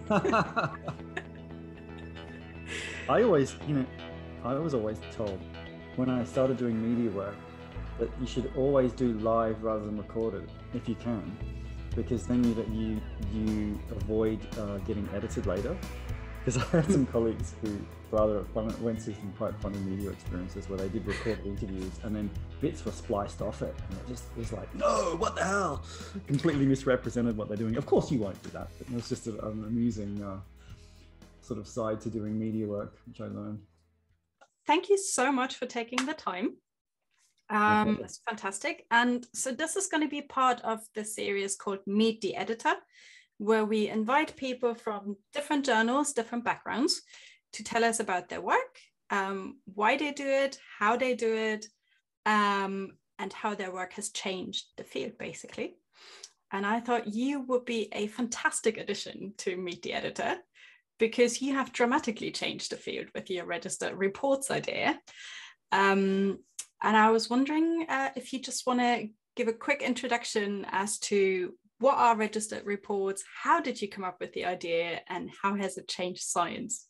I always, I was always told when I started doing media work that you should always do live rather than recorded if you can, because then you avoid getting edited later. Because I had some colleagues who went through some quite funny media experiences where they did record interviews and then bits were spliced off it, and it just was like, no, what the hell? Completely misrepresented what they're doing. Of course, you won't do that. But it was just an amusing sort of side to doing media work, which I learned. Thank you so much for taking the time. It's fantastic. And so this is going to be part of the series called Meet the Editor, where we invite people from different journals, different backgrounds, to tell us about their work, why they do it, how they do it, and how their work has changed the field, basically. And I thought you would be a fantastic addition to Meet the Editor, because you have dramatically changed the field with your registered reports idea. And I was wondering if you just want to give a quick introduction as to what are registered reports, how did you come up with the idea, and how has it changed science?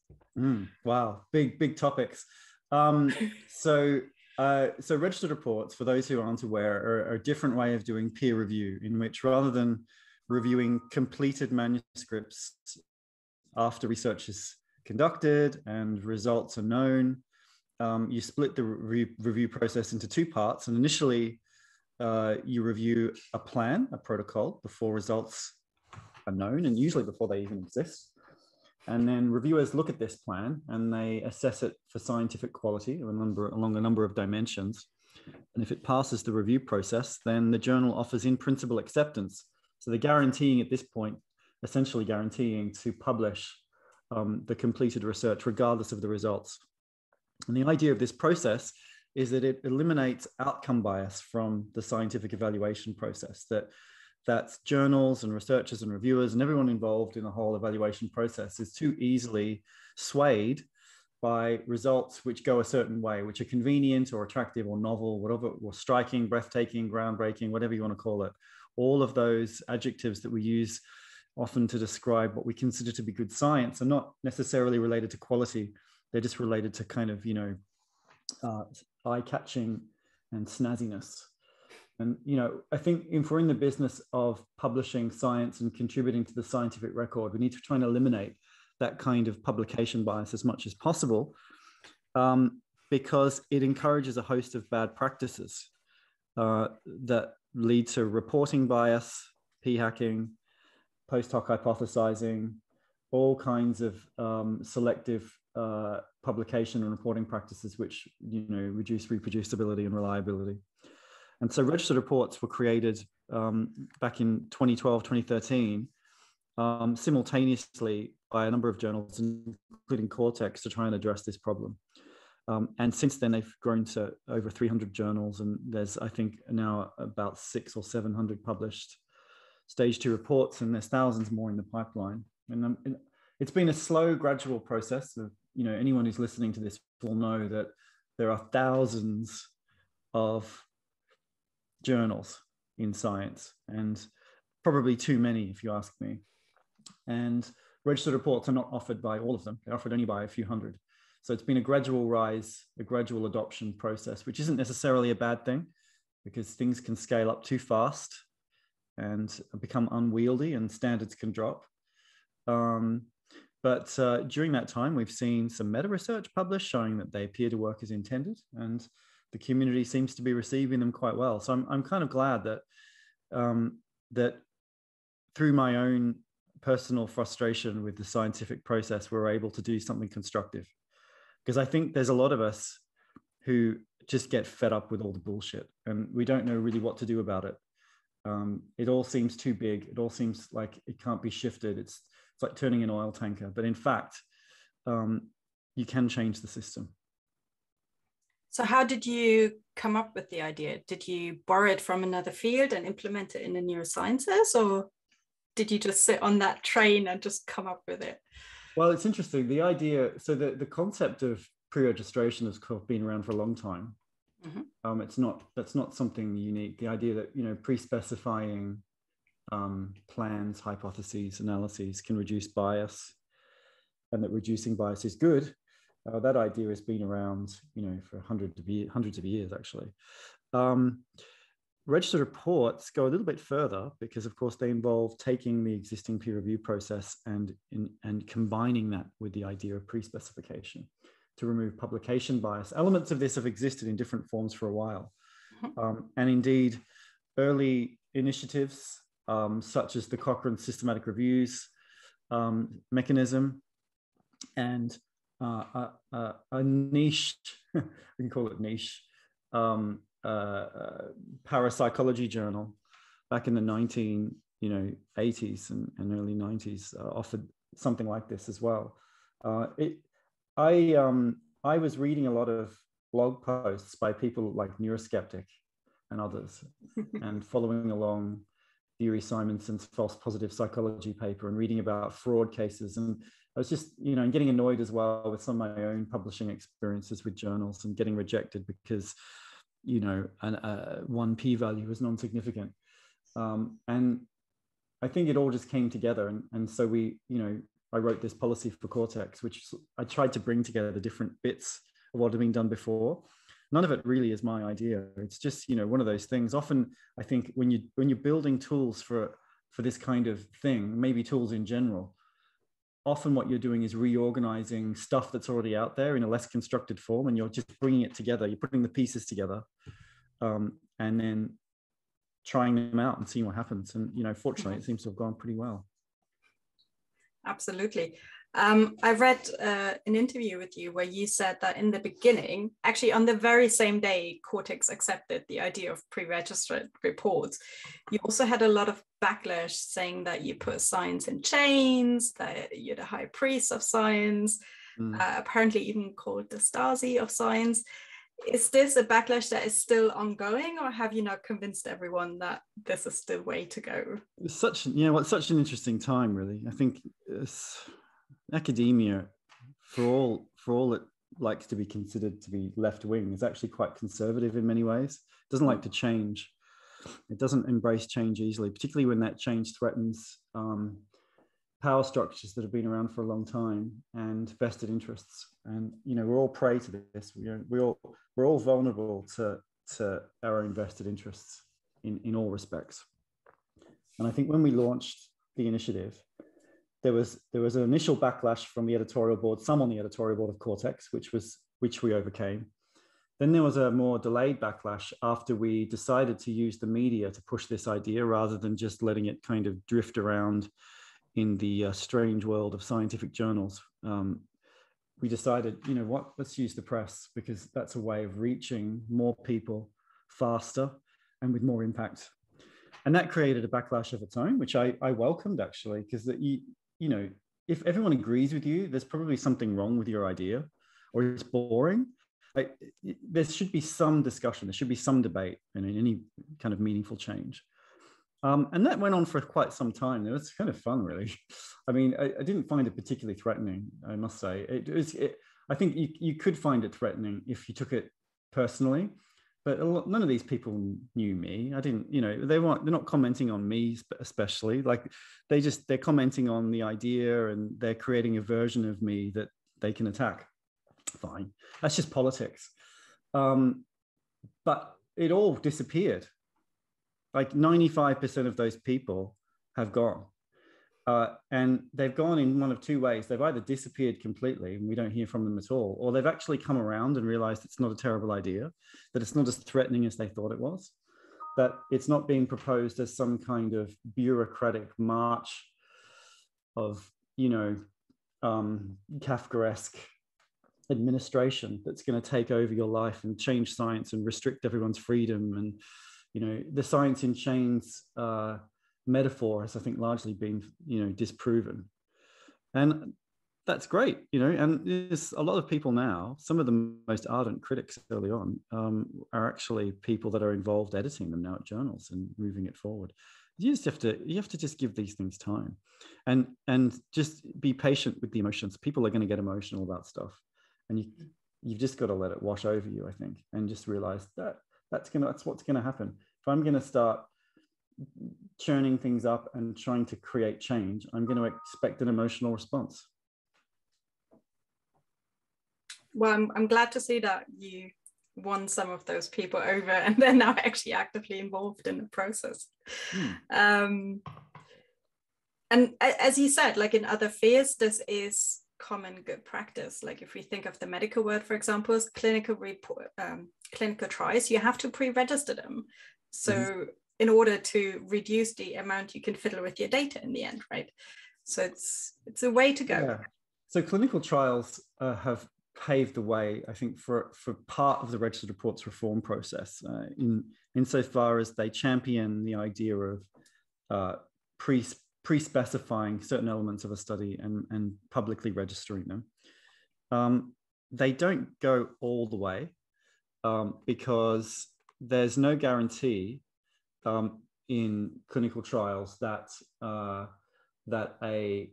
Wow, big topics. So registered reports, for those who aren't aware, are a different way of doing peer review, in which rather than reviewing completed manuscripts after research is conducted and results are known, you split the review process into two parts. And initially, you review a plan, a protocol, before results are known, and usually before they even exist. And then reviewers look at this plan and they assess it for scientific quality along a number of dimensions. And if it passes the review process, then the journal offers in principle acceptance. So they're guaranteeing at this point, essentially guaranteeing to publish the completed research regardless of the results. And the idea of this process is that it eliminates outcome bias from the scientific evaluation process, that journals and researchers and reviewers and everyone involved in the whole evaluation process is too easily swayed by results which go a certain way, which are convenient or attractive or novel, whatever, or striking, breathtaking, groundbreaking, whatever you want to call it. All of those adjectives that we use often to describe what we consider to be good science are not necessarily related to quality. They're just related to kind of, eye-catching and snazziness. And, I think if we're in the business of publishing science and contributing to the scientific record, we need to try and eliminate that kind of publication bias as much as possible, because it encourages a host of bad practices that lead to reporting bias, p-hacking, post hoc hypothesizing, all kinds of selective publication and reporting practices which reduce reproducibility and reliability. And so registered reports were created back in 2012, 2013, simultaneously by a number of journals, including Cortex, to try and address this problem. And since then, they've grown to over 300 journals, and there's, I think, now about 600 or 700 published stage 2 reports, and there's thousands more in the pipeline. And it's been a slow, gradual process. Anyone who's listening to this will know that there are thousands of journals in science, and probably too many, if you ask me. And registered reports are not offered by all of them. They're offered only by a few hundred. So it's been a gradual rise, a gradual adoption process, which isn't necessarily a bad thing, because things can scale up too fast and become unwieldy and standards can drop. But during that time, we've seen some meta-research published showing that they appear to work as intended, and the community seems to be receiving them quite well. So I'm kind of glad that that through my own personal frustration with the scientific process, we're able to do something constructive. Because I think there's a lot of us who just get fed up with all the bullshit, and we don't know really what to do about it. It all seems too big. It all seems like it can't be shifted. It's like turning an oil tanker. But in fact, you can change the system. So how did you come up with the idea? Did you borrow it from another field and implement it in the neurosciences, or did you just sit on that train and just come up with it? Well, it's interesting. The idea, so the concept of pre-registration has been around for a long time. Mm-hmm. That's not something unique. The idea that, pre-specifying plans, hypotheses, analyses can reduce bias, and that reducing bias is good. That idea has been around, for hundreds of years, actually. Registered reports go a little bit further because, of course, they involve taking the existing peer review process and combining that with the idea of pre-specification to remove publication bias. Elements of this have existed in different forms for a while. And indeed, early initiatives, such as the Cochrane Systematic Reviews mechanism and a niche, we can call it niche, parapsychology journal back in the 1980s and early 90s offered something like this as well. I was reading a lot of blog posts by people like Neuroskeptic and others and following along Yuri Simonson's false positive psychology paper and reading about fraud cases. And I was just, getting annoyed as well with some of my own publishing experiences with journals and getting rejected because one p-value was non-significant. And I think it all just came together. And so I wrote this policy for Cortex, which I tried to bring together the different bits of what had been done before. None of it really is my idea. It's just, one of those things. Often, I think when you're building tools for this kind of thing, maybe tools in general, often what you're doing is reorganizing stuff that's already out there in a less constructed form, and you're just bringing it together. You're putting the pieces together, and then trying them out and seeing what happens. And fortunately, it seems to have gone pretty well. Absolutely. I read an interview with you where you said that in the beginning, actually on the very same day Cortex accepted the idea of pre-registered reports, you also had a lot of backlash saying that you put science in chains, that you're the high priest of science, apparently even called the Stasi of science. Is this a backlash that is still ongoing, or have you now convinced everyone that this is the way to go? It's such an interesting time, really. I think academia, for all it likes to be considered to be left-wing, is actually quite conservative in many ways. It doesn't like to change. It doesn't embrace change easily, particularly when that change threatens power structures that have been around for a long time and vested interests. And we're all prey to this. We're all vulnerable to our own vested interests in all respects. And I think when we launched the initiative, there was an initial backlash from the editorial board, some on the editorial board of Cortex, which we overcame. Then there was a more delayed backlash after we decided to use the media to push this idea rather than just letting it kind of drift around in the strange world of scientific journals. We decided, let's use the press, because that's a way of reaching more people faster and with more impact. And that created a backlash of its own, which I welcomed, actually, because if everyone agrees with you, there's probably something wrong with your idea, or it's boring. There should be some discussion, there should be some debate in any kind of meaningful change. And that went on for quite some time. It was kind of fun, really. I mean, I didn't find it particularly threatening, I must say. I think you could find it threatening if you took it personally, but none of these people knew me. I didn't, they're not commenting on me especially. Like they're commenting on the idea, and they're creating a version of me that they can attack. Fine, that's just politics. But it all disappeared. Like 95% of those people have gone. And they've gone in one of two ways. They've either disappeared completely and we don't hear from them at all, or they've actually come around and realized it's not a terrible idea, that it's not as threatening as they thought it was, that it's not being proposed as some kind of bureaucratic march of, Kafkaesque administration that's going to take over your life and change science and restrict everyone's freedom. And the science in chains metaphor has, I think, largely been, disproven. And that's great, and there's a lot of people now, some of the most ardent critics early on are actually people that are involved editing them now at journals and moving it forward. You have to just give these things time and just be patient with the emotions. People are going to get emotional about stuff, and you've just got to let it wash over you, I think, and just realize that's what's going to happen. If I'm going to start churning things up and trying to create change, I'm going to expect an emotional response. Well, I'm glad to see that you won some of those people over and they're now actually actively involved in the process. And as you said, like in other fields, this is common good practice. Like if we think of the medical world, for example, is clinical trials, you have to pre-register them. So in order to reduce the amount you can fiddle with your data in the end, right? So it's a way to go. Yeah. So clinical trials have paved the way, I think, for part of the registered reports reform process, insofar as they champion the idea of pre-specifying certain elements of a study and publicly registering them. They don't go all the way because there's no guarantee in clinical trials that a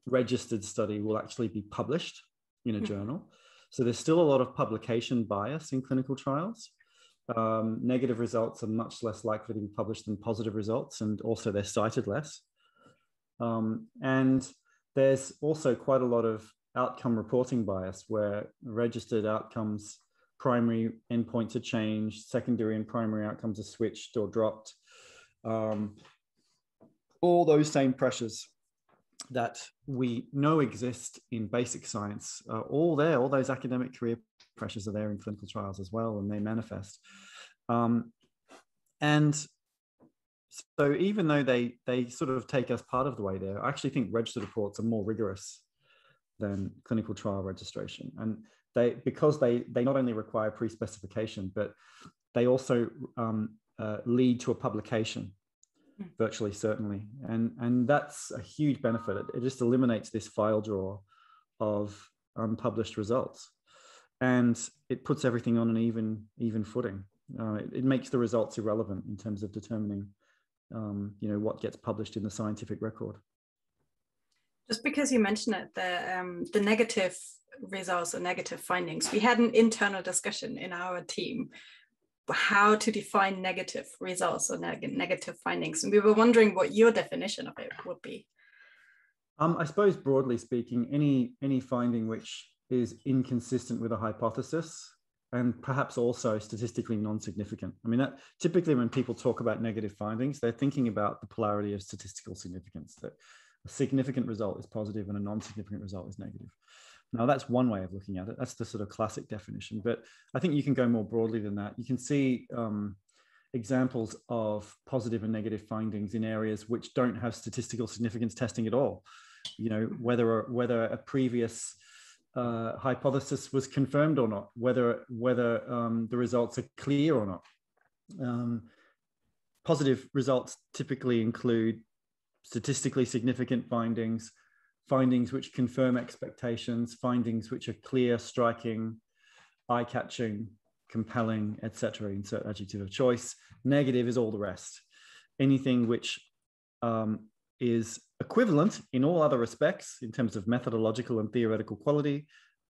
registered study will actually be published in a journal. So there's still a lot of publication bias in clinical trials. Negative results are much less likely to be published than positive results, and also they're cited less. And there's also quite a lot of outcome reporting bias where registered outcomes, primary endpoints are changed, secondary and primary outcomes are switched or dropped. All those same pressures that we know exist in basic science are all there. All those academic career pressures are there in clinical trials as well, and they manifest. And so even though they sort of take us part of the way there, I actually think registered reports are more rigorous than clinical trial registration. And because they not only require pre-specification, but they also lead to a publication, virtually certainly. And that's a huge benefit. It just eliminates this file drawer of unpublished results. And it puts everything on an even footing. It makes the results irrelevant in terms of determining what gets published in the scientific record. Just because you mentioned it, the negative results or negative findings, we had an internal discussion in our team how to define negative results or negative findings, and we were wondering what your definition of it would be. I suppose broadly speaking, any finding which is inconsistent with a hypothesis and perhaps also statistically non-significant. I mean, that typically when people talk about negative findings, they're thinking about the polarity of statistical significance, that a significant result is positive and a non-significant result is negative. Now, that's one way of looking at it. That's the sort of classic definition. But I think you can go more broadly than that. You can see examples of positive and negative findings in areas which don't have statistical significance testing at all. Whether a previous hypothesis was confirmed or not, whether the results are clear or not. Positive results typically include statistically significant findings, findings which confirm expectations, findings which are clear, striking, eye-catching, compelling, etc. Insert adjective of choice. Negative is all the rest. Anything which is equivalent in all other respects in terms of methodological and theoretical quality,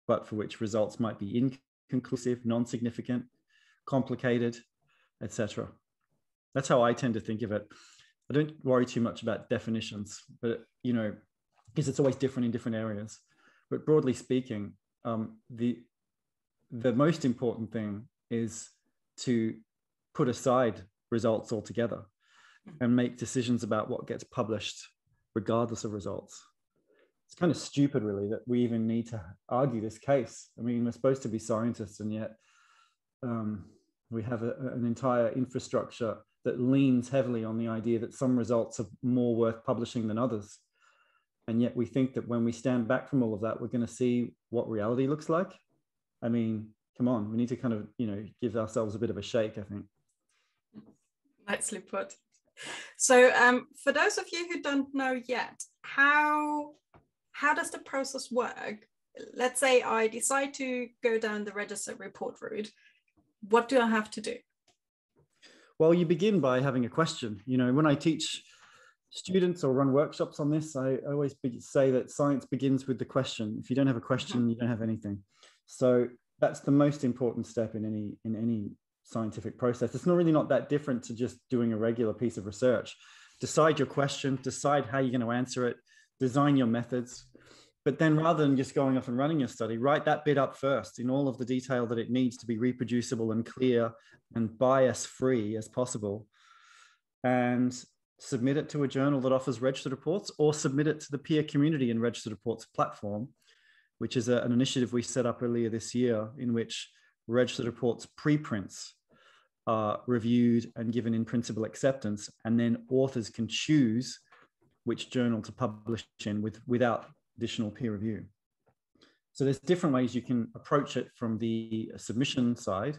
but for which results might be inconclusive, non-significant, complicated, etc. That's how I tend to think of it. I don't worry too much about definitions, but because it's always different in different areas. But broadly speaking, the most important thing is to put aside results altogether and make decisions about what gets published regardless of results. It's kind of stupid, really, that we even need to argue this case. I mean, we're supposed to be scientists, and yet we have an entire infrastructure that leans heavily on the idea that some results are more worth publishing than others. And yet we think that when we stand back from all of that, we're going to see what reality looks like. I mean, come on, we need to kind of, give ourselves a bit of a shake, I think. Nicely put. So for those of you who don't know yet, how does the process work? Let's say I decide to go down the registered report route. What do I have to do? Well, you begin by having a question. When I teach students or run workshops on this, I always say that science begins with the question. If you don't have a question, you don't have anything. So that's the most important step in any scientific process. It's not really not that different to just doing a regular piece of research. Decide your question, decide how you're going to answer it, design your methods. But then rather than just going off and running your study, write that bit up first in all of the detail that it needs to be reproducible and clear and bias-free as possible, and submit it to a journal that offers registered reports, or submit it to the peer community and registered reports platform, which is an initiative we set up earlier this year, in which registered reports preprints are reviewed and given in principal acceptance, and then authors can choose which journal to publish in without additional peer review. So there's different ways you can approach it from the submission side,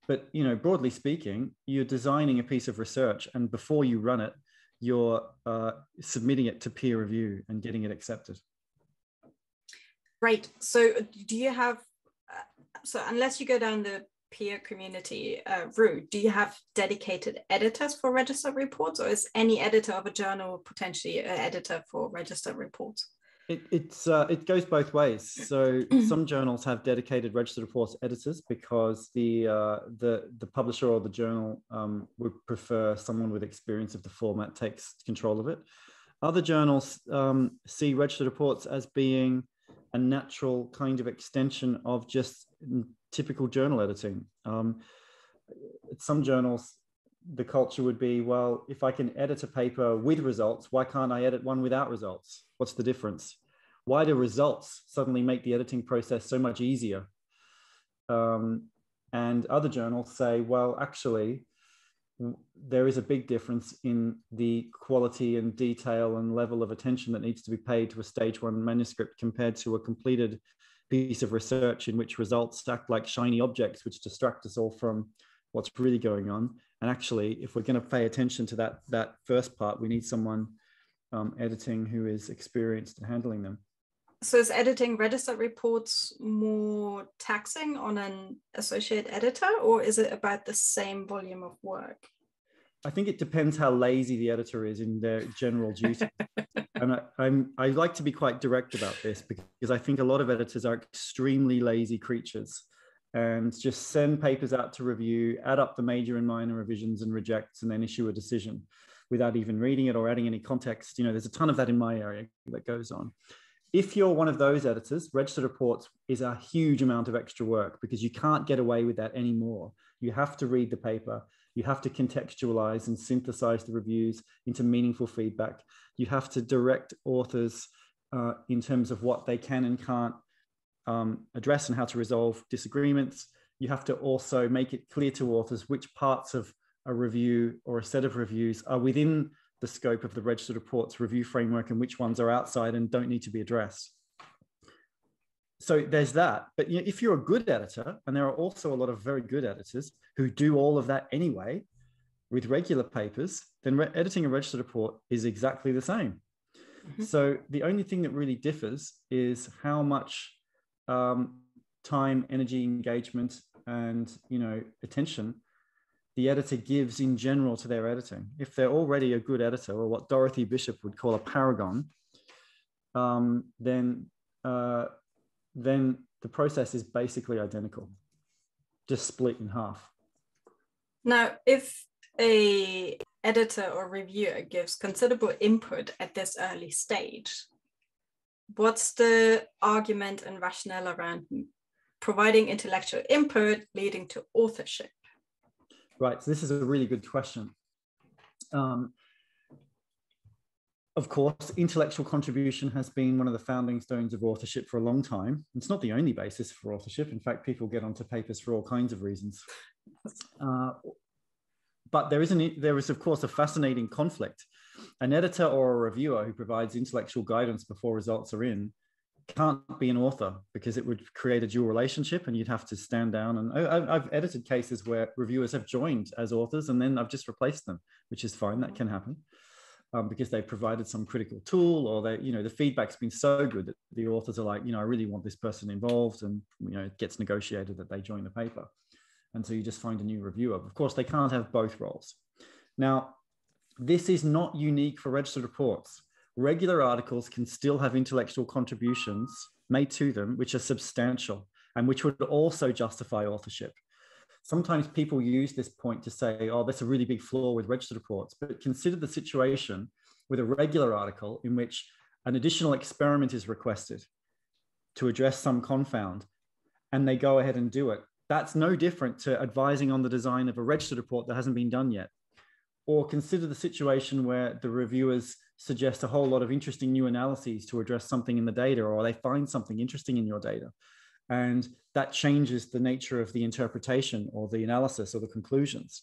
but broadly speaking, you're designing a piece of research, and before you run it, you're submitting it to peer review and getting it accepted. Great. So do you have, so unless you go down the peer community route, do you have dedicated editors for registered reports, or is any editor of a journal potentially an editor for registered reports? It goes both ways. So some journals have dedicated registered reports editors because the publisher or the journal would prefer someone with experience of the format takes control of it. Other journals see registered reports as being a natural kind of extension of just typical journal editing. At some journals, the culture would be, well, if I can edit a paper with results, why can't I edit one without results? What's the difference? Why do results suddenly make the editing process so much easier? And other journals say, well, actually, there is a big difference in the quality and detail and level of attention that needs to be paid to a stage 1 manuscript compared to a completed piece of research in which results act like shiny objects which distract us all from what's really going on. And actually, if we're going to pay attention to that first part, we need someone editing who is experienced in handling them. So is editing registered reports more taxing on an associate editor, or is it about the same volume of work? I think it depends how lazy the editor is in their general duty. And I like to be quite direct about this, because I think a lot of editors are extremely lazy creatures and just send papers out to review, add up the major and minor revisions and rejects, and then issue a decision without even reading it or adding any context. There's a ton of that in my area that goes on. If you're one of those editors, registered reports is a huge amount of extra work, because you can't get away with that anymore. You have to read the paper. You have to contextualize and synthesize the reviews into meaningful feedback. You have to direct authors in terms of what they can and can't address and how to resolve disagreements. You have to also make it clear to authors which parts of a review or a set of reviews are within the scope of the registered reports review framework and which ones are outside and don't need to be addressed. So there's that. But if you're a good editor, and there are also a lot of very good editors who do all of that anyway with regular papers, then editing a registered report is exactly the same. Mm-hmm. So the only thing that really differs is how much time, energy, engagement, and attention the editor gives in general to their editing. If they're already a good editor, or what Dorothy Bishop would call a paragon, then the process is basically identical, just split in half. Now, if a editor or reviewer gives considerable input at this early stage, what's the argument and rationale around providing intellectual input leading to authorship? Right, so this is a really good question. Of course, intellectual contribution has been one of the founding stones of authorship for a long time. It's not the only basis for authorship. In fact, people get onto papers for all kinds of reasons. But there is, of course, a fascinating conflict. An editor or a reviewer who provides intellectual guidance before results are in can't be an author, because it would create a dual relationship and you'd have to stand down. And I've edited cases where reviewers have joined as authors and then I've just replaced them, which is fine. That can happen because they provided some critical tool, or they, the feedback's been so good that the authors are like, I really want this person involved, and it gets negotiated that they join the paper. And so you just find a new reviewer. Of course, they can't have both roles. Now, this is not unique for registered reports. Regular articles can still have intellectual contributions made to them, which are substantial and which would also justify authorship. sometimes people use this point to say, oh, that's a really big flaw with registered reports, but consider the situation with a regular article in which an additional experiment is requested to address some confound, and they go ahead and do it. That's no different to advising on the design of a registered report that hasn't been done yet. Or consider the situation where the reviewers suggest a whole lot of interesting new analyses to address something in the data, or they find something interesting in your data. And that changes the nature of the interpretation or the analysis or the conclusions.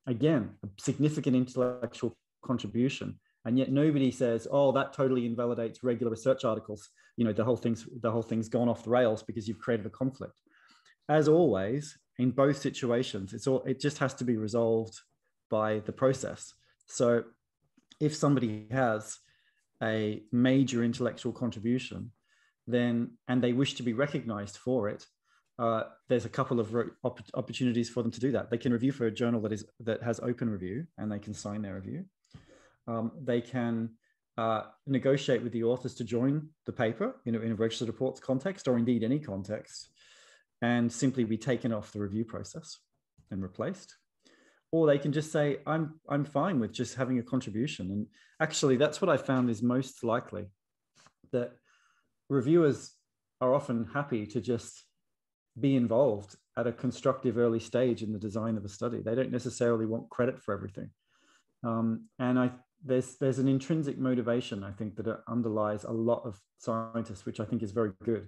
Again, a significant intellectual contribution. And yet nobody says, oh, that totally invalidates regular research articles. You know, the whole thing's gone off the rails because you've created a conflict. As always, in both situations, it just has to be resolved by the process. So if somebody has a major intellectual contribution, then, and they wish to be recognized for it, there's a couple of opportunities for them to do that. They can review for a journal that has open review, and they can sign their review. They can negotiate with the authors to join the paper, in a registered reports context, or indeed any context, and simply be taken off the review process and replaced. Or they can just say, I'm fine with just having a contribution. And actually, that's what I found is most likely, that reviewers are often happy to just be involved at a constructive early stage in the design of a study. They don't necessarily want credit for everything. And there's an intrinsic motivation, I think, that underlies a lot of scientists, which I think is very good,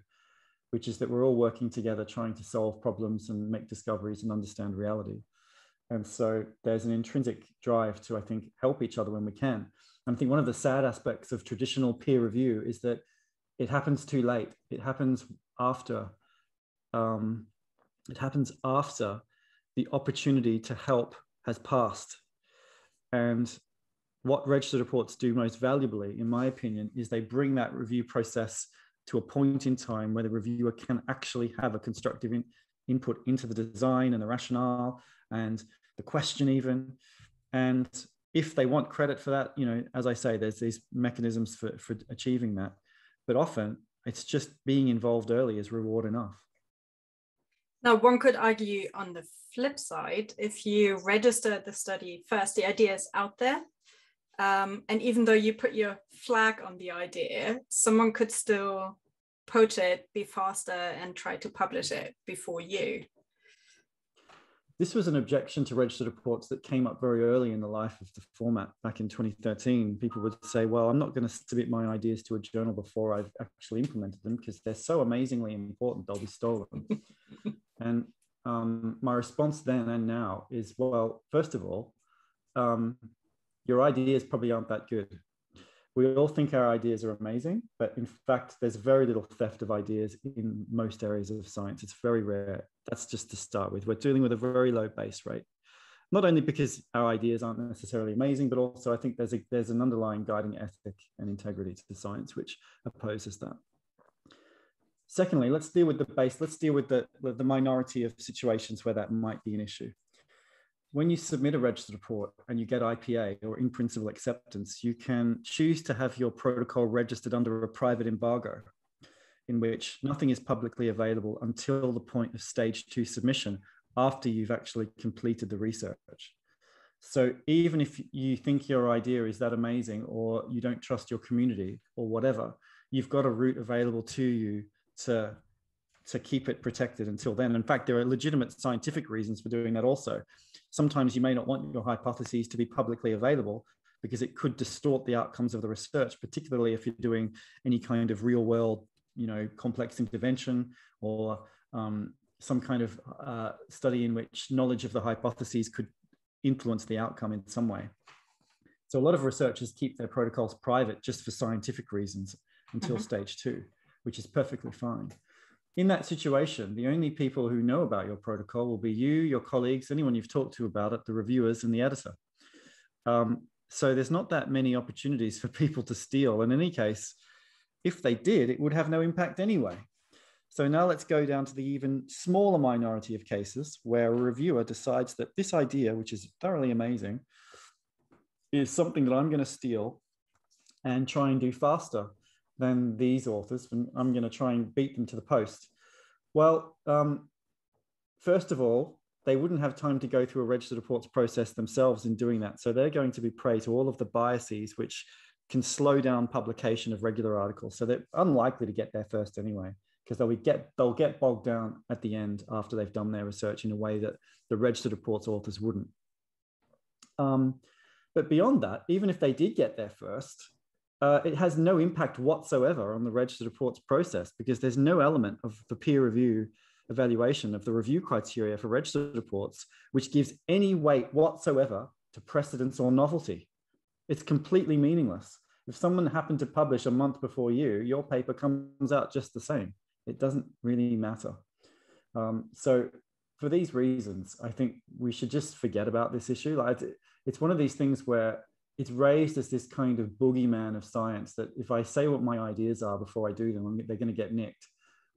which is that we're all working together trying to solve problems and make discoveries and understand reality. And so there's an intrinsic drive to, I think, help each other when we can. And I think one of the sad aspects of traditional peer review is that it happens too late. It happens after the opportunity to help has passed. And what registered reports do most valuably, in my opinion, is they bring that review process to a point in time where the reviewer can actually have a constructive input into the design and the rationale and the question even. And if they want credit for that, as I say, there's these mechanisms for achieving that. But often it's just being involved early is reward enough. Now, one could argue on the flip side, if you register the study first, the idea is out there. And even though you put your flag on the idea, someone could still poach it, be faster, and try to publish it before you. This was an objection to registered reports that came up very early in the life of the format back in 2013. People would say, well, I'm not going to submit my ideas to a journal before I've actually implemented them because they're so amazingly important, they'll be stolen. And my response then and now is, well, first of all, your ideas probably aren't that good. We all think our ideas are amazing, but in fact, there's very little theft of ideas in most areas of science. It's very rare. That's just to start with. We're dealing with a very low base rate, not only because our ideas aren't necessarily amazing, but also I think there's an underlying guiding ethic and integrity to the science which opposes that. Secondly, let's deal with the base. Let's deal with the minority of situations where that might be an issue. When you submit a registered report and you get IPA or in principle acceptance, you can choose to have your protocol registered under a private embargo in which nothing is publicly available until the point of stage 2 submission after you've actually completed the research. So even if you think your idea is that amazing or you don't trust your community or whatever, you've got a route available to you to keep it protected until then. In fact, there are legitimate scientific reasons for doing that also. Sometimes you may not want your hypotheses to be publicly available because it could distort the outcomes of the research, particularly if you're doing any kind of real world, complex intervention or some kind of study in which knowledge of the hypotheses could influence the outcome in some way. So a lot of researchers keep their protocols private just for scientific reasons until stage 2, which is perfectly fine. In that situation, the only people who know about your protocol will be you, your colleagues, anyone you've talked to about it, the reviewers and the editor. So there's not that many opportunities for people to steal. In any case, if they did, it would have no impact anyway. So now let's go down to the even smaller minority of cases where a reviewer decides that this idea, which is thoroughly amazing, is something that I'm going to steal and try and do faster than these authors, and I'm going to try and beat them to the post. Well, first of all, they wouldn't have time to go through a registered reports process themselves in doing that. So they're going to be prey to all of the biases which can slow down publication of regular articles. So they're unlikely to get there first anyway, because they'll get bogged down at the end after they've done their research in a way that the registered reports authors wouldn't. But beyond that, even if they did get there first, it has no impact whatsoever on the registered reports process, because there's no element of the peer review evaluation of the review criteria for registered reports which gives any weight whatsoever to precedence or novelty. It's completely meaningless. If someone happened to publish a month before you, your paper comes out just the same. It doesn't really matter. So for these reasons, I think we should just forget about this issue. Like, it's one of these things where it's raised as this kind of boogeyman of science that if I say what my ideas are before I do them, they're going to get nicked.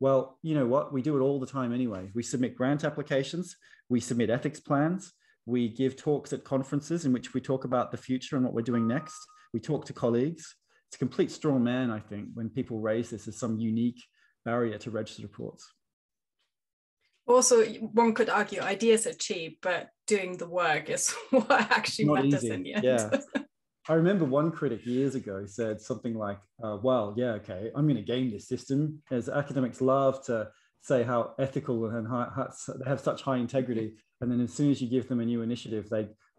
Well, you know what? We do it all the time anyway. We submit grant applications, we submit ethics plans, we give talks at conferences in which we talk about the future and what we're doing next. We talk to colleagues. It's a complete straw man, I think, when people raise this as some unique barrier to registered reports. Also, one could argue ideas are cheap, but doing the work is what actually matters in the end. Yeah. I remember one critic years ago said something like, well, yeah, okay, I'm going to game this system, as academics love to say how ethical and they have such high integrity. And then as soon as you give them a new initiative,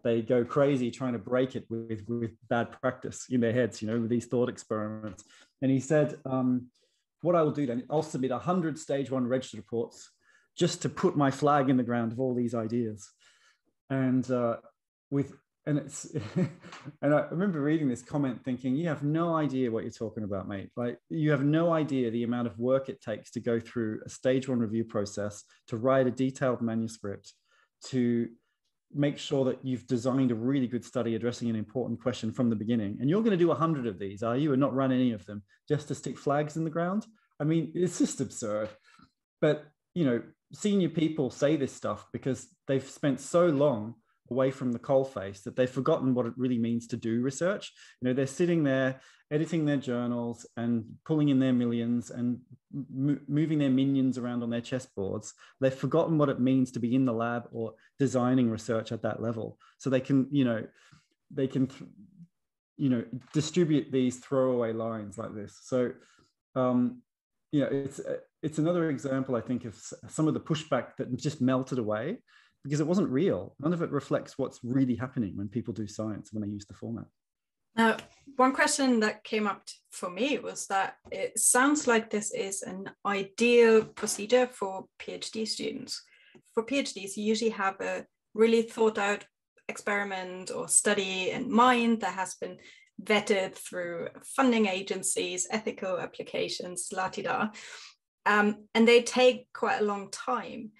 they go crazy trying to break it with bad practice in their heads, with these thought experiments. And he said, what I will do then, I'll submit 100 stage 1 registered reports just to put my flag in the ground of all these ideas. And and I remember reading this comment thinking, you have no idea what you're talking about, mate. Like, you have no idea the amount of work it takes to go through a stage 1 review process, to write a detailed manuscript, to make sure that you've designed a really good study addressing an important question from the beginning. And you're going to do 100 of these, are you, and not run any of them just to stick flags in the ground? I mean, it's just absurd. But, senior people say this stuff because they've spent so long away from the coalface that they've forgotten what it really means to do research. They're sitting there editing their journals and pulling in their millions and moving their minions around on their chessboards. They've forgotten what it means to be in the lab or designing research at that level. So they can distribute these throwaway lines like this. So it's another example, I think, of some of the pushback that just melted away because it wasn't real. None of it reflects what's really happening when people do science, when they use the format. Now, one question that came up for me was that it sounds like this is an ideal procedure for PhD students. For PhDs, you usually have a really thought out experiment or study in mind that has been vetted through funding agencies, ethical applications, la-ti-da, and they take quite a long time.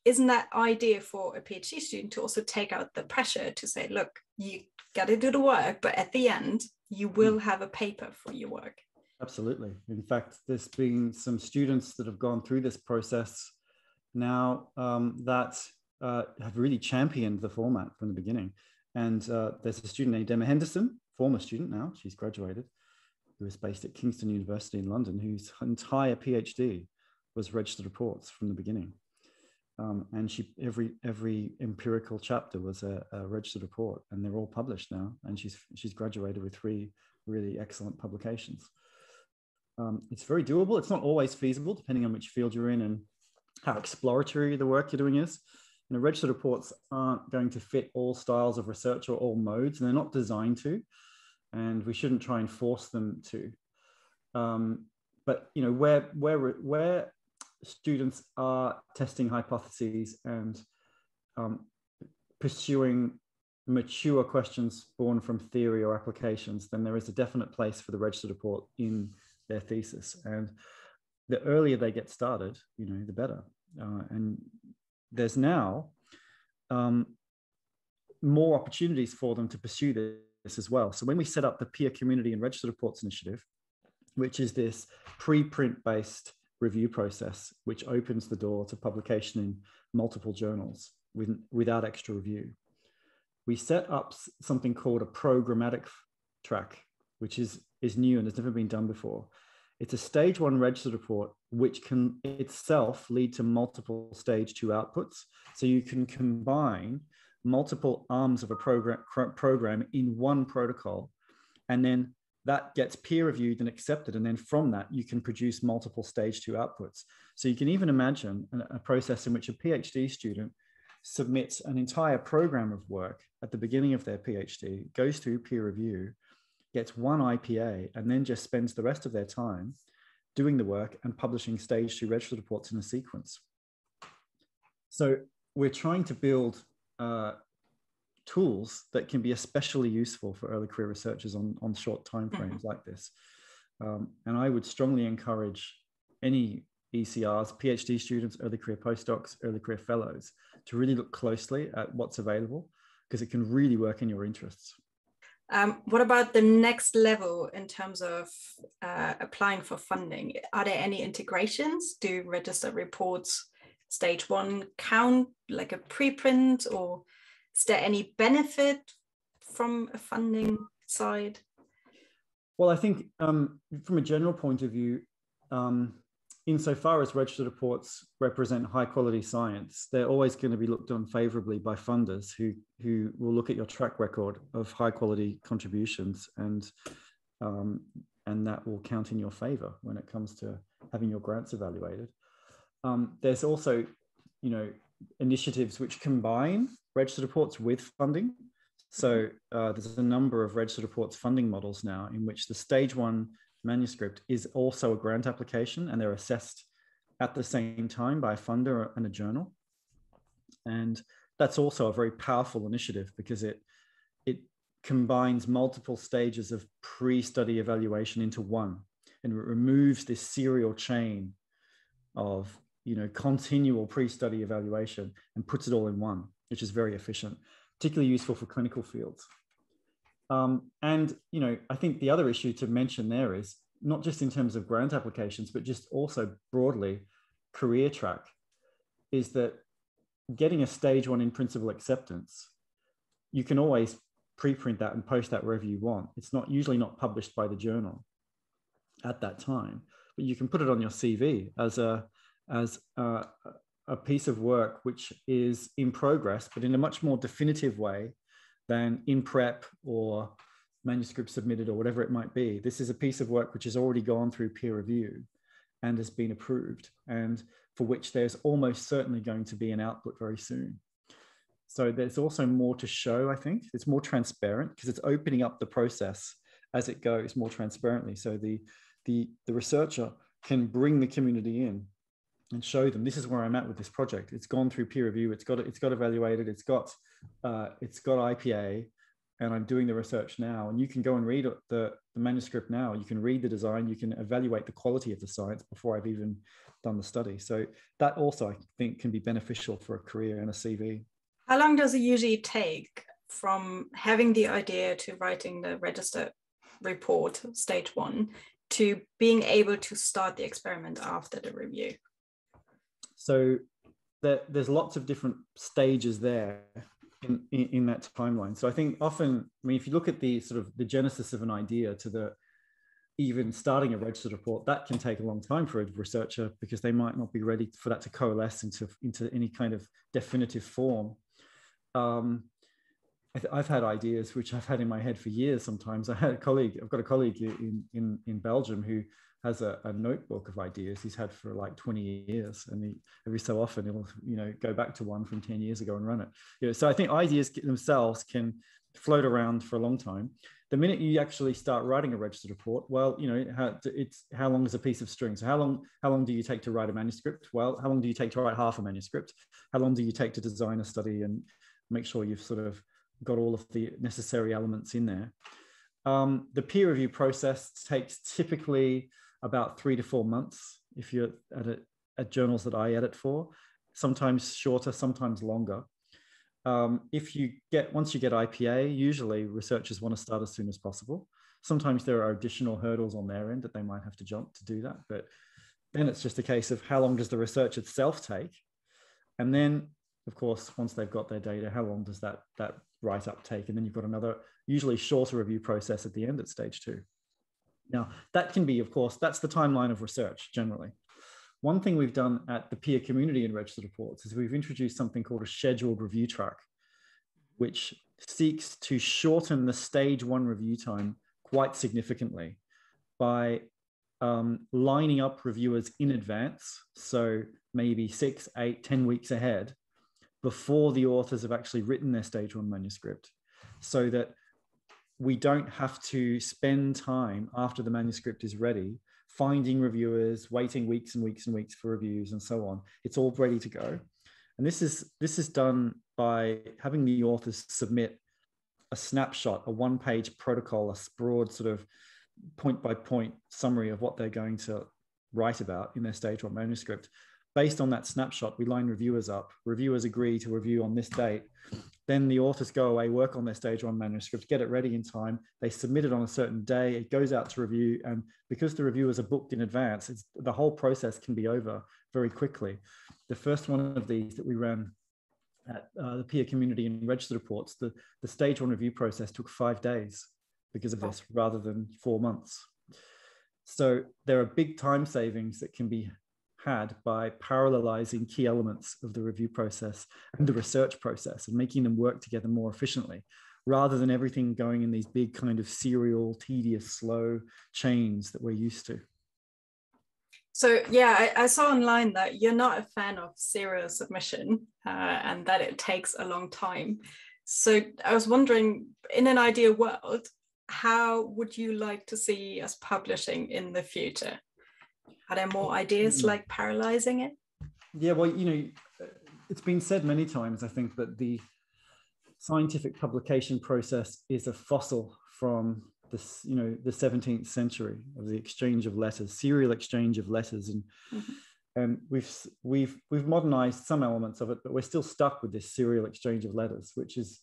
Isn't that idea for a PhD student to also take out the pressure to say, look, you got to do the work, but at the end, you will have a paper for your work? Absolutely. In fact, there's been some students that have gone through this process now that have really championed the format from the beginning. And there's a student named Emma Henderson, former student now, she's graduated, who is based at Kingston University in London, whose entire PhD was registered reports from the beginning. And every empirical chapter was a registered report, and they're all published now. And she's graduated with 3 really excellent publications. It's very doable. It's not always feasible, depending on which field you're in and how exploratory the work you're doing is. Registered reports aren't going to fit all styles of research or all modes, and they're not designed to, and we shouldn't try and force them to. But where students are testing hypotheses and pursuing mature questions born from theory or applications, then there is a definite place for the registered report in their thesis. And the earlier they get started, the better. And there's now more opportunities for them to pursue this as well. So when we set up the Peer Community and Registered Reports Initiative, which is this preprint based review process, which opens the door to publication in multiple journals without extra review, we set up something called a programmatic track, which is new and has never been done before. It's a stage 1 registered report, which can itself lead to multiple stage 2 outputs. So you can combine multiple arms of a program in one protocol, and then that gets peer reviewed and accepted. And then from that, you can produce multiple stage 2 outputs. So you can even imagine a process in which a PhD student submits an entire program of work at the beginning of their PhD, goes through peer review, gets one IPA, and then just spends the rest of their time doing the work and publishing stage 2 registered reports in a sequence. So we're trying to build tools that can be especially useful for early career researchers on short timeframes like this. And I would strongly encourage any ECRs, PhD students, early career postdocs, early career fellows to really look closely at what's available, because it can really work in your interests. What about the next level in terms of applying for funding? Are there any integrations? Do registered reports stage 1 count like a preprint, or is there any benefit from a funding side? Well, I think from a general point of view, insofar as registered reports represent high quality science, they're always going to be looked on favorably by funders who will look at your track record of high quality contributions, and that will count in your favor when it comes to having your grants evaluated. There's also, initiatives which combine registered reports with funding. So there's a number of registered reports funding models now in which the stage 1 manuscript is also a grant application, and they're assessed at the same time by a funder and a journal. And that's also a very powerful initiative, because it combines multiple stages of pre-study evaluation into one, and it removes this serial chain of continual pre-study evaluation and puts it all in one, which is very efficient, particularly useful for clinical fields. And I think the other issue to mention there is not just in terms of grant applications, but just also broadly career track, is that getting a stage 1 in principle acceptance, you can always preprint that and post that wherever you want. It's usually not published by the journal at that time, but you can put it on your CV as a piece of work which is in progress, but in a much more definitive way than in prep or manuscript submitted or whatever it might be. This is a piece of work which has already gone through peer review and has been approved, and for which there's almost certainly going to be an output very soon. So there's also more to show, I think. It's more transparent because it's opening up the process as it goes more transparently. So the researcher can bring the community in and show them, this is where I'm at with this project. It's gone through peer review. It's got evaluated. It's got IPA, and I'm doing the research now. And you can go and read the manuscript now. You can read the design. You can evaluate the quality of the science before I've even done the study. So that also, I think, can be beneficial for a career and a CV. How long does it usually take from having the idea to writing the registered report, stage 1, to being able to start the experiment after the review? So there's lots of different stages there in that timeline. So I think often, if you look at the sort of the genesis of an idea to even starting a registered report, that can take a long time for a researcher, because they might not be ready for that to coalesce into any kind of definitive form. I've had ideas which I've had in my head for years. Sometimes I've got a colleague in Belgium who has a notebook of ideas he's had for like 20 years, and every so often he'll go back to one from 10 years ago and run it. So I think ideas themselves can float around for a long time. The minute you actually start writing a registered report, well, how long is a piece of string? So how long do you take to write a manuscript? Well, how long do you take to write half a manuscript? How long do you take to design a study and make sure you've sort of got all of the necessary elements in there? The peer review process takes typically about 3 to 4 months if you're at journals that I edit for, sometimes shorter, sometimes longer. Once you get IPA, usually researchers want to start as soon as possible. Sometimes there are additional hurdles on their end that they might have to jump to do that, but then it's just a case of how long does the research itself take? And then, of course, once they've got their data, how long does that write-up take? And then you've got another, usually shorter review process at the end at stage 2. Now, that can be, of course, that's the timeline of research generally. One thing we've done at the peer community in Registered Reports is we've introduced something called a scheduled review track, which seeks to shorten the stage 1 review time quite significantly by lining up reviewers in advance, so maybe 6, 8, 10 weeks ahead, before the authors have actually written their stage 1 manuscript, so that we don't have to spend time after the manuscript is ready finding reviewers, waiting weeks and weeks and weeks for reviews and so on. It's all ready to go. And this is done by having the authors submit a snapshot, a one-page protocol, a broad sort of point-by-point summary of what they're going to write about in their stage 1 manuscript. Based on that snapshot, we line reviewers up. Reviewers agree to review on this date. Then the authors go away, work on their stage 1 manuscript, get it ready in time. They submit it on a certain day. It goes out to review. And because the reviewers are booked in advance, the whole process can be over very quickly. The first one of these that we ran at the peer community in Registered Reports, the stage 1 review process took 5 days because of this, rather than 4 months. So there are big time savings that can be had by parallelizing key elements of the review process and the research process and making them work together more efficiently, rather than everything going in these big kind of serial, tedious, slow chains that we're used to. So yeah, I saw online that you're not a fan of serial submission and that it takes a long time. So I was wondering, in an ideal world, how would you like to see us publishing in the future? Are there more ideas like parallelizing it? Yeah, well, it's been said many times, I think, that the scientific publication process is a fossil from the 17th century, of the exchange of letters, serial exchange of letters, and we've modernized some elements of it, but we're still stuck with this serial exchange of letters, which is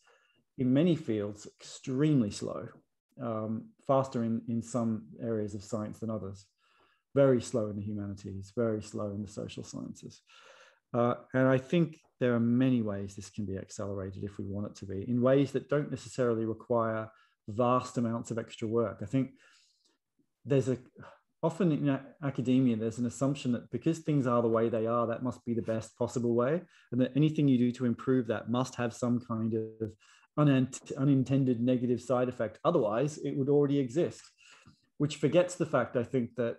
in many fields extremely slow, faster in some areas of science than others. Very slow in the humanities, very slow in the social sciences. And I think there are many ways this can be accelerated if we want it to be, in ways that don't necessarily require vast amounts of extra work. I think often in academia, there's an assumption that because things are the way they are, that must be the best possible way, and that anything you do to improve that must have some kind of unintended negative side effect. Otherwise, it would already exist, which forgets the fact, I think, that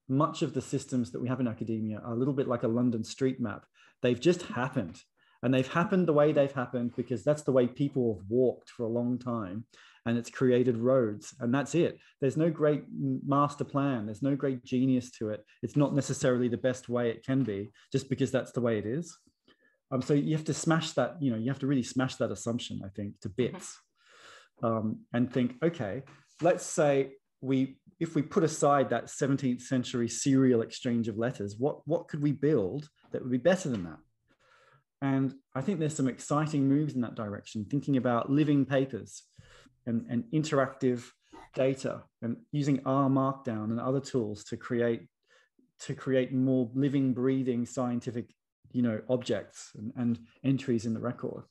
much of the systems that we have in academia are a little bit like a London street map. They've just happened, and they've happened the way they've happened because that's the way people have walked for a long time, and it's created roads, and that's it. There's no great master plan. There's no great genius to it. It's not necessarily the best way it can be just because that's the way it is. So you have to smash that, you have to really smash that assumption, I think, to bits, and think, okay, let's say if we put aside that 17th century serial exchange of letters, what could we build that would be better than that? And I think there's some exciting moves in that direction, thinking about living papers and interactive data, and using R Markdown and other tools to create more living, breathing scientific objects and entries in the record.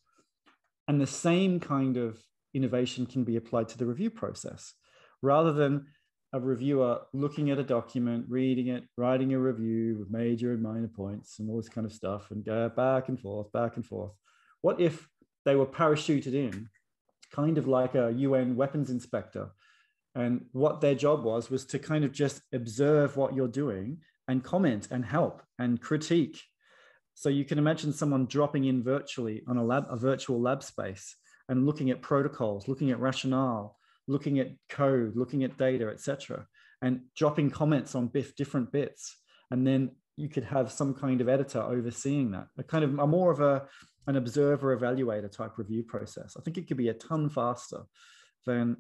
And the same kind of innovation can be applied to the review process. Rather than a reviewer looking at a document, reading it, writing a review with major and minor points and all this kind of stuff, and go back and forth, back and forth. What if they were parachuted in, kind of like a UN weapons inspector, and what their job was to kind of just observe what you're doing and comment and help and critique. So you can imagine someone dropping in virtually on a virtual lab space and looking at protocols, looking at rationale, looking at code, looking at data, etc., and dropping comments on different bits. And then you could have some kind of editor overseeing that, a more of an observer evaluator type review process. I think it could be a ton faster than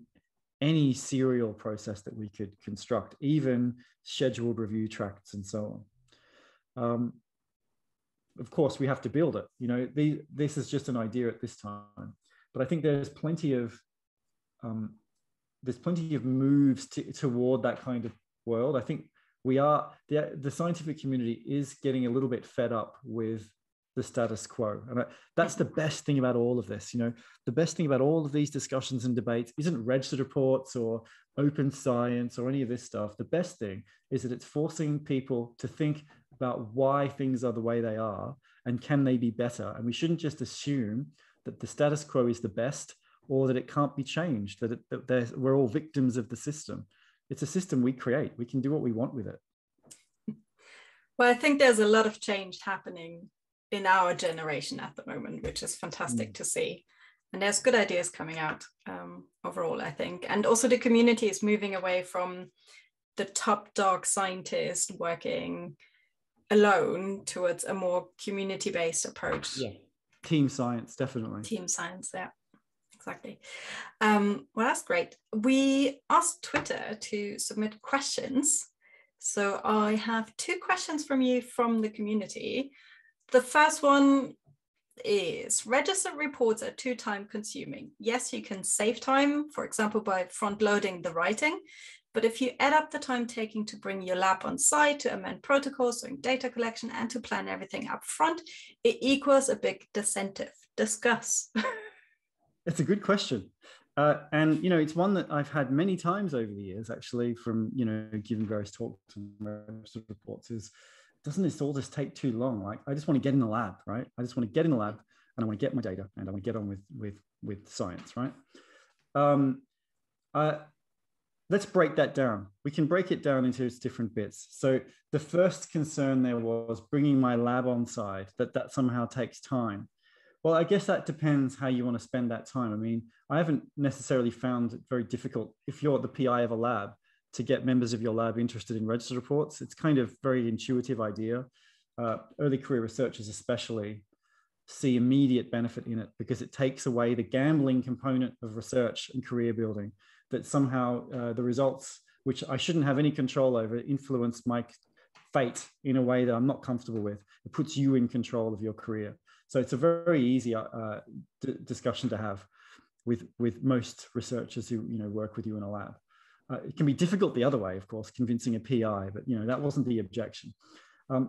any serial process that we could construct, even scheduled review tracts and so on. Of course, we have to build it. This is just an idea at this time, but I think there's plenty of moves toward that kind of world. I think the scientific community is getting a little bit fed up with the status quo. And that's the best thing about all of this. You know, the best thing about all of these discussions and debates isn't registered reports or open science or any of this stuff. The best thing is that it's forcing people to think about why things are the way they are and can they be better. And we shouldn't just assume that the status quo is the best or that it can't be changed, that we're all victims of the system. It's a system we create. We can do what we want with it. Well, I think there's a lot of change happening in our generation at the moment, which is fantastic to see. And there's good ideas coming out overall, I think. And also the community is moving away from the top dog scientist working alone towards a more community-based approach. Yeah, team science, definitely. Team science, yeah, exactly. Well, that's great. We asked Twitter to submit questions. So I have 2 questions from you from the community. The first one is, registered reports are too time consuming. Yes, you can save time, for example, by front loading the writing. But if you add up the time taking to bring your lab on site, to amend protocols, doing data collection, and to plan everything up front, it equals a big disincentive. Discuss. It's a good question. And, you know, it's one that I've had many times over the years, actually, from, you know, giving various talks and registered reports, is, doesn't this all just take too long? Like, I just want to get in the lab, right? I just want to get in the lab and I want to get my data and I want to get on with science, right? Let's break that down. We can break it down into its different bits. So the first concern there was bringing my lab on site, that somehow takes time. Well, I guess that depends how you want to spend that time. I mean, I haven't necessarily found it very difficult, if you're the PI of a lab, to get members of your lab interested in registered reports. It's kind of very intuitive idea. Early career researchers especially see immediate benefit in it because it takes away the gambling component of research and career building, that somehow the results, which I shouldn't have any control over, influence my fate in a way that I'm not comfortable with. It puts you in control of your career. So it's a very easy discussion to have with most researchers who, you know, work with you in a lab. It can be difficult the other way, of course, convincing a PI, but, you know, that wasn't the objection.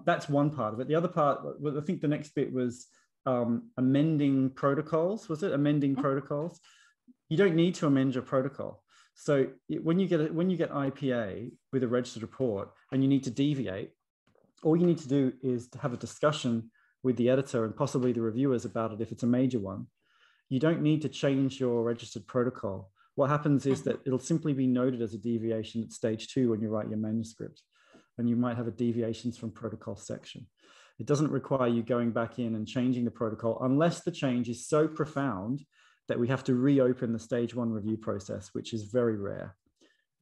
That's one part of it. The other part, well, I think the next bit was amending protocols. Was it amending protocols? You don't need to amend your protocol. So when you get IPA with a registered report and you need to deviate, all you need to do is to have a discussion with the editor and possibly the reviewers about it if it's a major one. You don't need to change your registered protocol. What happens is that it'll simply be noted as a deviation at stage 2 when you write your manuscript, and you might have a deviations from protocol section. It doesn't require you going back in and changing the protocol unless the change is so profound that we have to reopen the stage 1 review process, which is very rare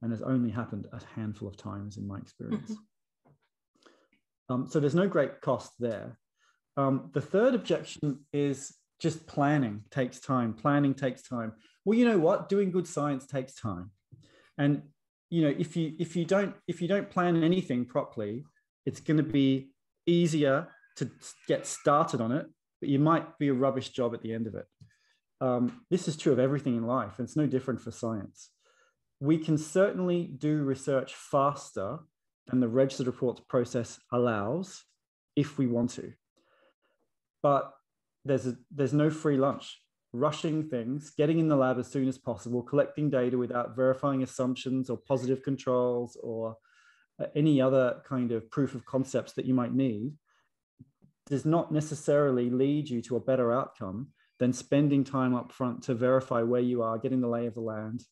and has only happened a handful of times in my experience. So there's no great cost there. The third objection is just planning takes time. Planning takes time. Well, you know what? Doing good science takes time. And, you know, if you don't plan anything properly, it's going to be easier to get started on it, but you might be a rubbish job at the end of it. This is true of everything in life, and it's no different for science. We can certainly do research faster than the registered reports process allows if we want to. But there's no free lunch. Rushing things, getting in the lab as soon as possible, collecting data without verifying assumptions or positive controls or any other kind of proof of concepts that you might need does not necessarily lead you to a better outcome than spending time up front to verify where you are, getting the lay of the land,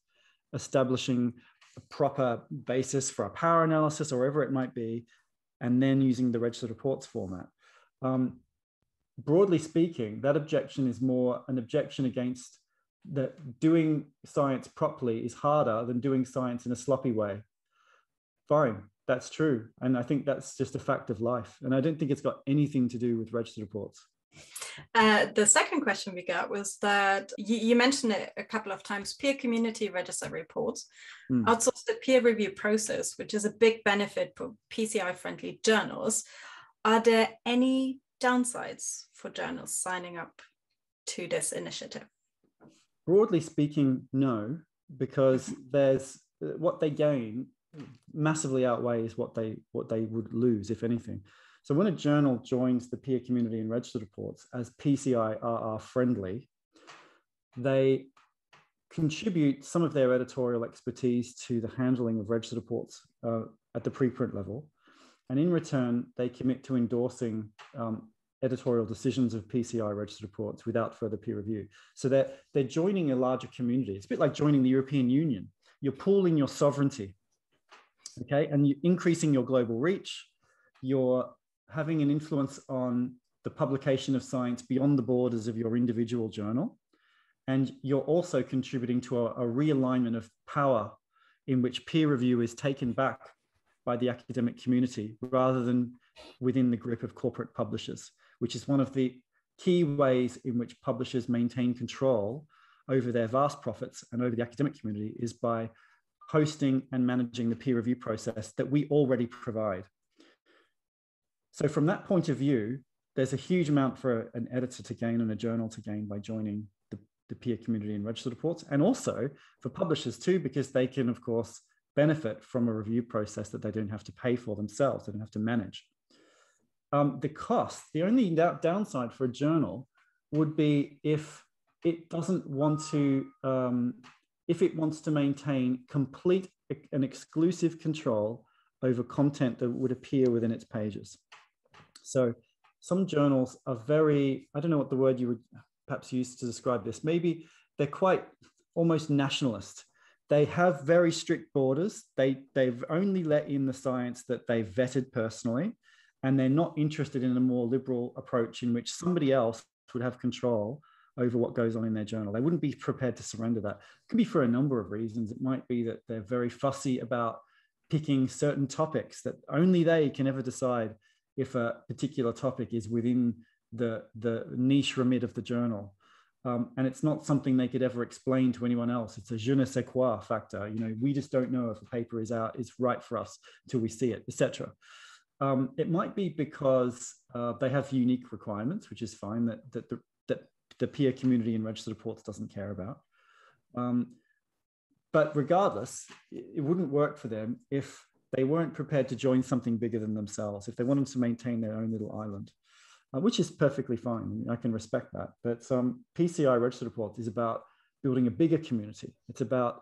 establishing a proper basis for a power analysis or whatever it might be, and then using the registered reports format. Broadly speaking, that objection is more an objection against that doing science properly is harder than doing science in a sloppy way. Fine, that's true. And I think that's just a fact of life. And I don't think it's got anything to do with registered reports. The second question we got was that you mentioned it a couple of times, peer community registered reports, outsource the peer review process, which is a big benefit for PCI-friendly journals. Are there any downsides for journals signing up to this initiative? Broadly speaking, no, because there's what they gain massively outweighs what they would lose, if anything. So when a journal joins the peer community in registered reports as PCI-RR friendly, they contribute some of their editorial expertise to the handling of registered reports at the preprint level. And in return, they commit to endorsing editorial decisions of PCI registered reports without further peer review. So they're joining a larger community. It's a bit like joining the European Union. You're pooling your sovereignty, okay? And you're increasing your global reach. You're having an influence on the publication of science beyond the borders of your individual journal. And you're also contributing to a realignment of power in which peer review is taken back by the academic community rather than within the grip of corporate publishers, which is one of the key ways in which publishers maintain control over their vast profits and over the academic community is by hosting and managing the peer review process that we already provide. So from that point of view, there's a huge amount for an editor to gain and a journal to gain by joining the peer community in registered reports, and also for publishers too, because they can, of course, benefit from a review process that they don't have to pay for themselves, they don't have to manage. The cost, the only downside for a journal would be if it doesn't want to, if it wants to maintain complete and exclusive control over content that would appear within its pages. So some journals are very, I don't know what the word you would perhaps use to describe this. Maybe they're quite almost nationalist. They have very strict borders. They've only let in the science that they've vetted personally, and they're not interested in a more liberal approach in which somebody else would have control over what goes on in their journal. They wouldn't be prepared to surrender that. It could be for a number of reasons. It might be that they're very fussy about picking certain topics that only they can ever decide if a particular topic is within the niche remit of the journal. And it's not something they could ever explain to anyone else. It's a je ne sais quoi factor. You know, we just don't know if a paper is out, it's right for us until we see it, etc. It might be because they have unique requirements, which is fine, that the peer community in registered reports doesn't care about. But regardless, it wouldn't work for them if they weren't prepared to join something bigger than themselves, if they wanted to maintain their own little island. Which is perfectly fine. I can respect that. But PCI registered reports is about building a bigger community. It's about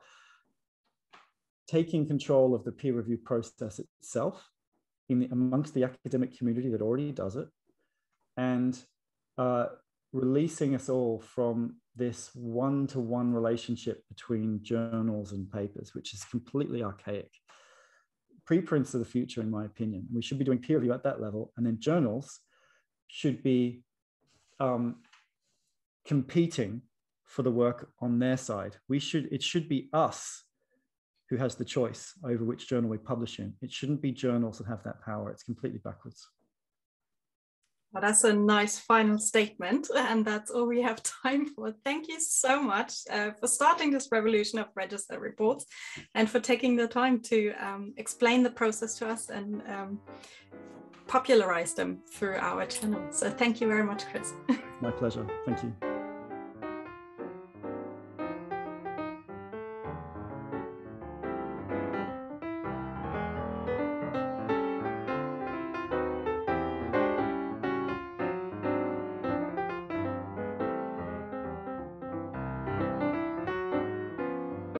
taking control of the peer review process itself amongst the academic community that already does it, and releasing us all from this one-to-one relationship between journals and papers, which is completely archaic. Preprints are the future, in my opinion. We should be doing peer review at that level, and then journals should be competing for the work on their side. It should be us who has the choice over which journal we publish in. It shouldn't be journals that have that power. It's completely backwards. Well, that's a nice final statement, and that's all we have time for. Thank you so much for starting this revolution of registered reports and for taking the time to explain the process to us and popularize them through our channel. So thank you very much, Chris. My pleasure. Thank you.